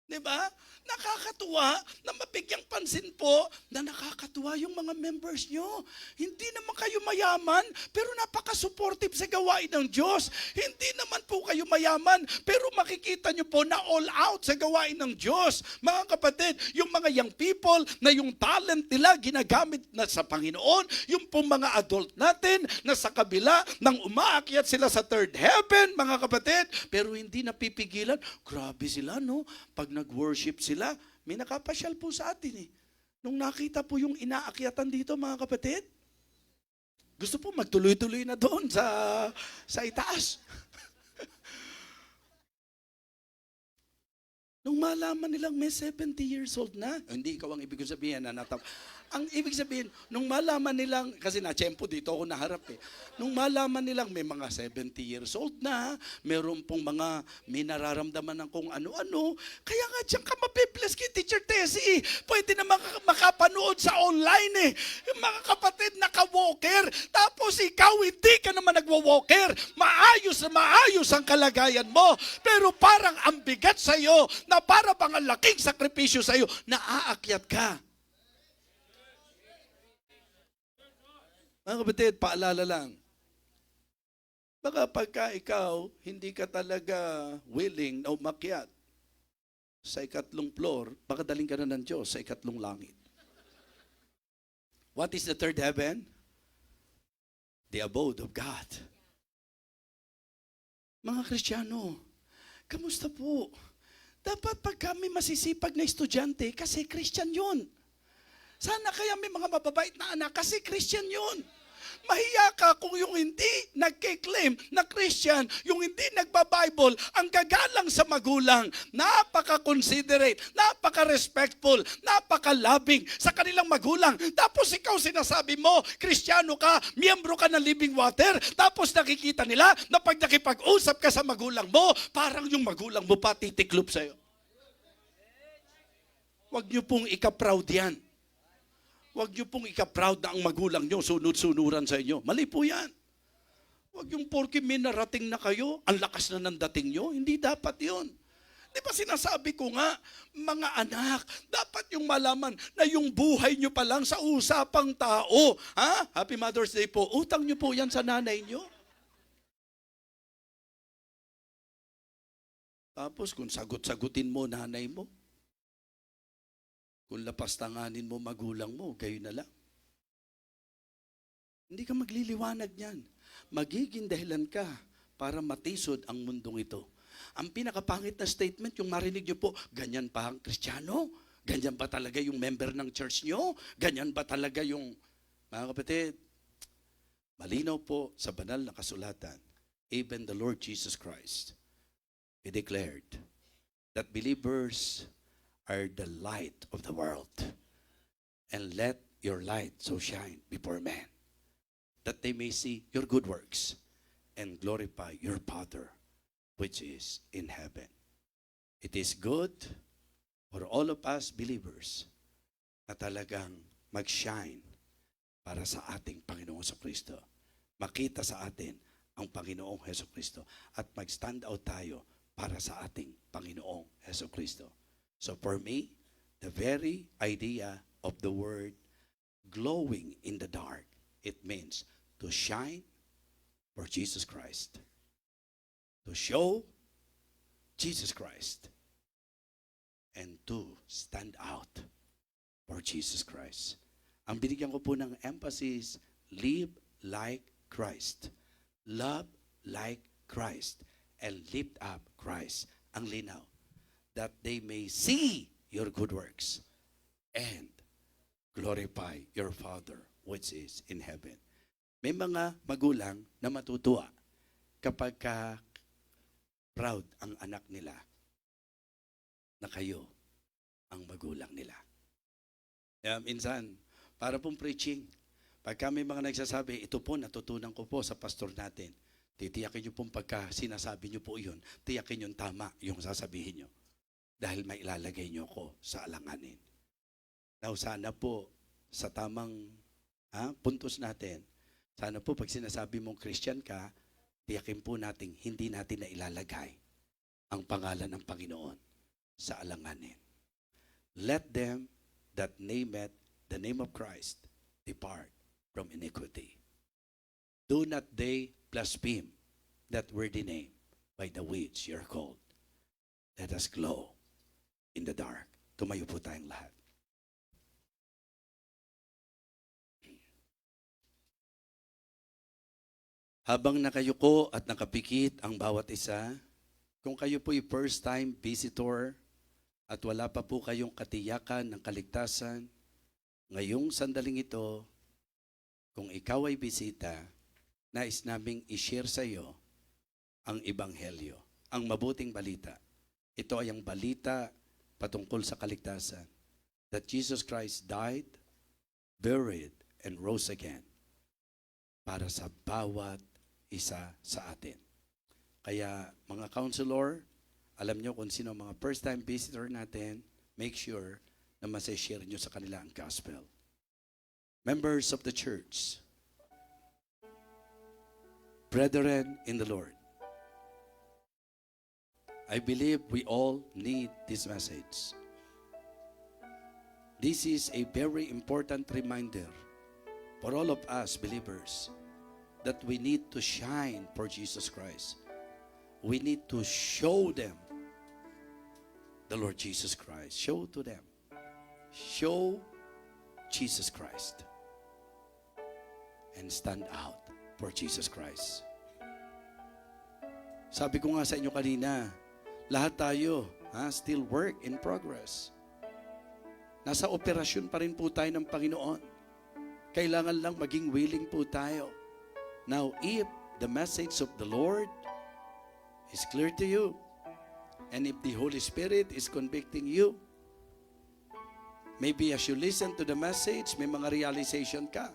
Diba? Nakakatuwa na mabigyang pansin po na nakakatuwa yung mga members nyo. Hindi naman kayo mayaman, pero napaka-supportive sa gawain ng Diyos. Hindi naman po kayo mayaman. mayaman. Pero makikita nyo po na all out sa gawain ng Diyos. Mga kapatid, yung mga young people na yung talent nila ginagamit na sa Panginoon, yung pong mga adult natin na sa kabila nang umaakyat sila sa third heaven, mga kapatid, pero hindi napipigilan. Grabe sila, no? Pag nag-worship sila, may nakapasyal po sa atin eh. Nung nakita po yung inaakyatan dito, mga kapatid, gusto po magtuloy-tuloy na doon sa itaas. Nung malaman nilang may 70 years old na, hindi ikaw ang ibig sabihin na ang ibig sabihin, nung malaman nilang, kasi na-tsempo dito ako naharap eh, nung malaman nilang may mga 70 years old na, meron pong mga may nararamdaman ng kung ano-ano, kaya nga diyan ka mapibless kay Teacher Tessie, pwede na makapanood sa online eh, mga kapatid naka-walker, tapos ikaw hindi ka naman nagwa-walker, maayos na maayos ang kalagayan mo, pero parang ang bigat sa'yo, na para bang ang laking sakripisyo sa'yo, naaakyat ka. Mga kapatid, paalala lang. Baka pagka ikaw, hindi ka talaga willing na umakyat sa ikatlong floor, baka daling ka na ng Diyos sa ikatlong langit. What is the third heaven? The abode of God. Mga Kristiyano, kamusta po? Dapat pag kami masisipag na estudyante, kasi Christian yun. Sana kaya may mga mababait na anak, kasi Christian yun. Mahiya ka kung yung hindi nagkiklaim na Christian, yung hindi nagba-Bible, ang gagalang sa magulang, napaka-considerate, napaka-respectful, napaka-loving sa kanilang magulang. Tapos ikaw sinasabi mo, Kristiyano ka, miyembro ka ng Living Water, tapos nakikita nila na pag nakipag-usap ka sa magulang mo, parang yung magulang mo pa titiklop sa'yo. Huwag niyo pong ika-proud yan. Huwag niyo pong ika-proud na ang magulang niyo sunod-sunuran sa inyo. Mali po yan. Huwag yung porke may narating na kayo, ang lakas na ng dating niyo. Hindi dapat yun. Di ba sinasabi ko nga, mga anak, dapat yung malaman na yung buhay niyo pa lang sa usapang tao. Ha? Happy Mother's Day po. Utang niyo po yan sa nanay niyo. Tapos kung sagot-sagutin mo nanay mo, kung lapastanganin mo magulang mo, kayo na lang. Hindi ka magliliwanag niyan. Magiging dahilan ka para matisod ang mundong ito. Ang pinakapangit na statement, yung marinig niyo po, ganyan pa ang Kristiyano? Ganyan ba talaga yung member ng church niyo? Ganyan ba talaga yung... Mga kapatid, malinaw po sa banal na kasulatan, even the Lord Jesus Christ, He declared that believers are the light of the world. And let your light so shine before men, that they may see your good works and glorify your Father which is in heaven. It is good for all of us believers na talagang mag-shine para sa ating Panginoong Jesucristo. Makita sa atin ang Panginoong Jesucristo at mag-stand out tayo para sa ating Panginoong Jesucristo. So for me, the very idea of the word glowing in the dark, it means to shine for Jesus Christ. To show Jesus Christ. And to stand out for Jesus Christ. Ang binigyan ko po ng emphasis, live like Christ. Love like Christ. And lift up Christ. Ang linaw. That they may see your good works and glorify your Father which is in heaven. May mga magulang na matutuwa kapag proud ang anak nila na kayo ang magulang nila. Minsan, para pong preaching, pag kami mga nagsasabi, ito po natutunan ko po sa pastor natin, titiyakin nyo pong pagka sinasabi nyo po yun, tiyakin nyo tama yung sasabihin nyo. Dahil may ilalagay niyo ko sa alanganin. Now, sana po sa tamang puntos natin, sana po pag sinasabi mong Christian ka, tiyakin po natin, hindi natin na ilalagay ang pangalan ng Panginoon sa alanganin. Let them that name it the name of Christ depart from iniquity. Do not they blaspheme that worthy name, by the which you're called. Let us glow in the dark. Tumayo po tayong lahat. Habang nakayuko at nakapikit ang bawat isa, kung kayo po'y first-time visitor at wala pa po kayong katiyakan ng kaligtasan, ngayong sandaling ito, kung ikaw ay bisita, nais naming i-share sa iyo ang Ebanghelyo, ang mabuting balita. Ito ay ang balita patungkol sa kaligtasan, that Jesus Christ died, buried, and rose again para sa bawat isa sa atin. Kaya mga counselor, alam nyo kung sino mga first-time visitor natin, make sure na masashare nyo sa kanila ang gospel. Members of the church, brethren in the Lord, I believe we all need this message. This is a very important reminder for all of us believers that we need to shine for Jesus Christ. We need to show them the Lord Jesus Christ. Show to them. Show Jesus Christ. And stand out for Jesus Christ. Sabi ko nga sa inyo kanina, lahat tayo, still work in progress. Nasa operasyon pa rin po tayo ng Panginoon. Kailangan lang maging willing po tayo. Now, if the message of the Lord is clear to you, and if the Holy Spirit is convicting you, maybe as you listen to the message, may mga realization ka.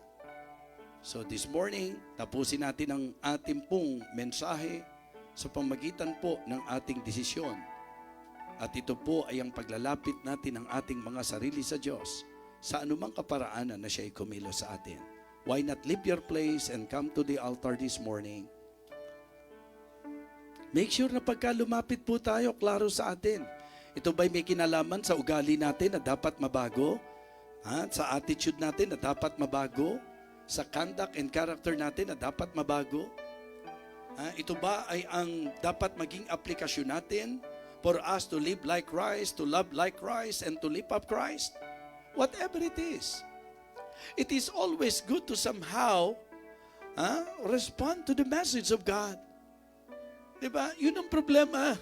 So this morning, tapusin natin ang ating pong mensahe sa pamagitan po ng ating desisyon. At ito po ay ang paglalapit natin ng ating mga sarili sa Diyos sa anumang kaparaanan na siya ay kumilos sa atin. Why not leave your place and come to the altar this morning? Make sure na pagka lumapit po tayo, klaro sa atin. Ito ba'y may kinalaman sa ugali natin na dapat mabago? Sa attitude natin na dapat mabago? Sa conduct and character natin na dapat mabago? Ito ba ay ang dapat maging aplikasyon natin for us to live like Christ, to love like Christ, and to live up Christ? Whatever it is. It is always good to somehow respond to the message of God. Diba? Yun ang problema.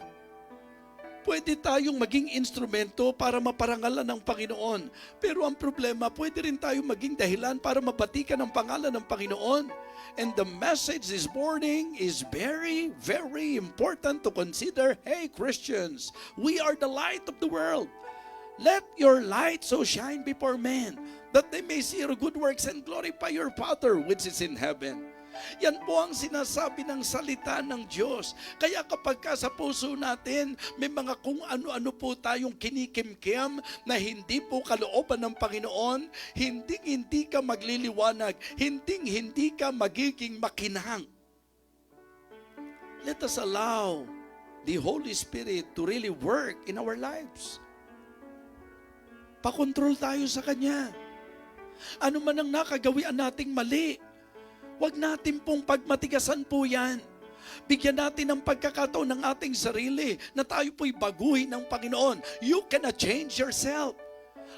Pwede tayong maging instrumento para maparangalan ng Panginoon. Pero ang problema, pwede rin tayong maging dahilan para mabatikan ang pangalan ng Panginoon. And the message this morning is very, very important to consider. Hey Christians, we are the light of the world. Let your light so shine before men, that they may see your good works and glorify your Father which is in heaven. Yan po ang sinasabi ng salita ng Diyos. Kaya kapag sa puso natin, may mga kung ano-ano po tayong kinikimkim na hindi po kalooban ng Panginoon, hindi ka magliliwanag, hindi ka magiging makinang. Let us allow the Holy Spirit to really work in our lives. Pakontrol tayo sa Kanya. Ano man ang nakagawian nating mali, huwag natin pong pagmatigasan po yan. Bigyan natin ng pagkakataon ng ating sarili na tayo po'y baguhin ng Panginoon. You cannot change yourself.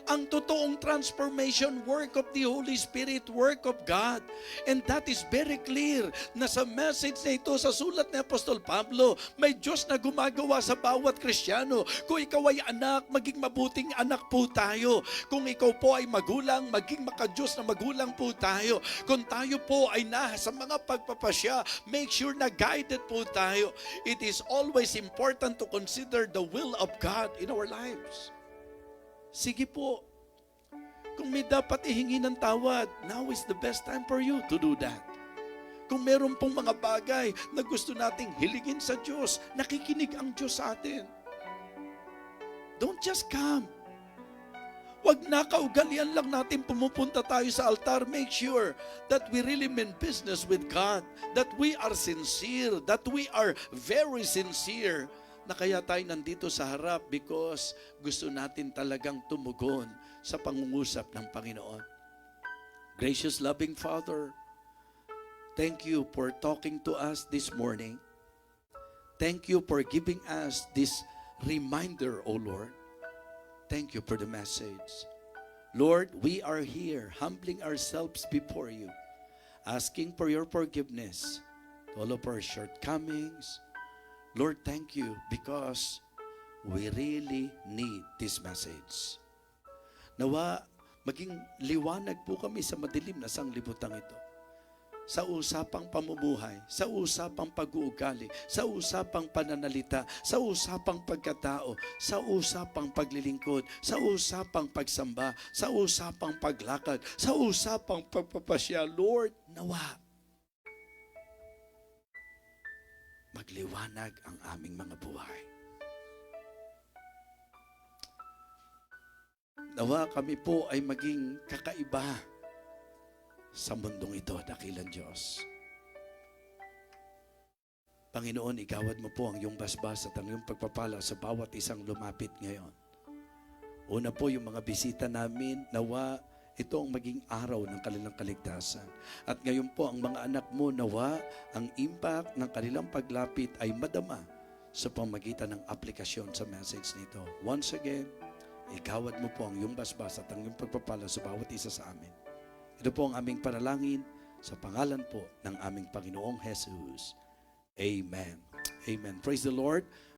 Ang totoong transformation, work of the Holy Spirit, work of God. And that is very clear na sa message na ito, sa sulat ni Apostol Pablo, may Diyos na gumagawa sa bawat Kristiyano. Kung ikaw ay anak, maging mabuting anak po tayo. Kung ikaw po ay magulang, maging makadiyos na magulang po tayo. Kung tayo po ay nasa mga pagpapasya, make sure na guided po tayo. It is always important to consider the will of God in our lives. Sige po, kung may dapat ihingi ng tawad, now is the best time for you to do that. Kung meron pong mga bagay na gusto nating hilingin sa Diyos, nakikinig ang Diyos sa atin. Don't just come. Huwag na kaugalian lang natin pumupunta tayo sa altar. Make sure that we really mean business with God, that we are sincere, that we are very sincere, na kaya tayo nandito sa harap because gusto natin talagang tumugon sa pangungusap ng Panginoon. Gracious loving Father, thank you for talking to us this morning. Thank you for giving us this reminder, O Lord. Thank you for the message. Lord, we are here humbling ourselves before you, asking for your forgiveness to all of our shortcomings. Lord, thank you because we really need this message. Nawa, maging liwanag po kami sa madilim na sanglibutan ito. Sa usapang pamumuhay, sa usapang pag-uugali, sa usapang pananalita, sa usapang pagkatao, sa usapang paglilingkod, sa usapang pagsamba, sa usapang paglakad, sa usapang pagpapasya. Lord, nawa, magliwanag ang aming mga buhay. Nawa kami po ay maging kakaiba sa mundong ito, dakilang Diyos. Panginoon, igawad mo po ang iyong basbas at ang iyong pagpapala sa bawat isang lumapit ngayon. Una po yung mga bisita namin, nawa ito ang maging araw ng kanilang kaligtasan. At ngayon po ang mga anak mo, nawa ang impact ng kanilang paglapit ay madama sa pamagitan ng aplikasyon sa message nito. Once again, igawad mo po ang iyong basbas at ang iyong pagpapala sa bawat isa sa amin. Ito po ang aming panalangin sa pangalan po ng aming Panginoong Jesus. Amen. Amen. Praise the Lord.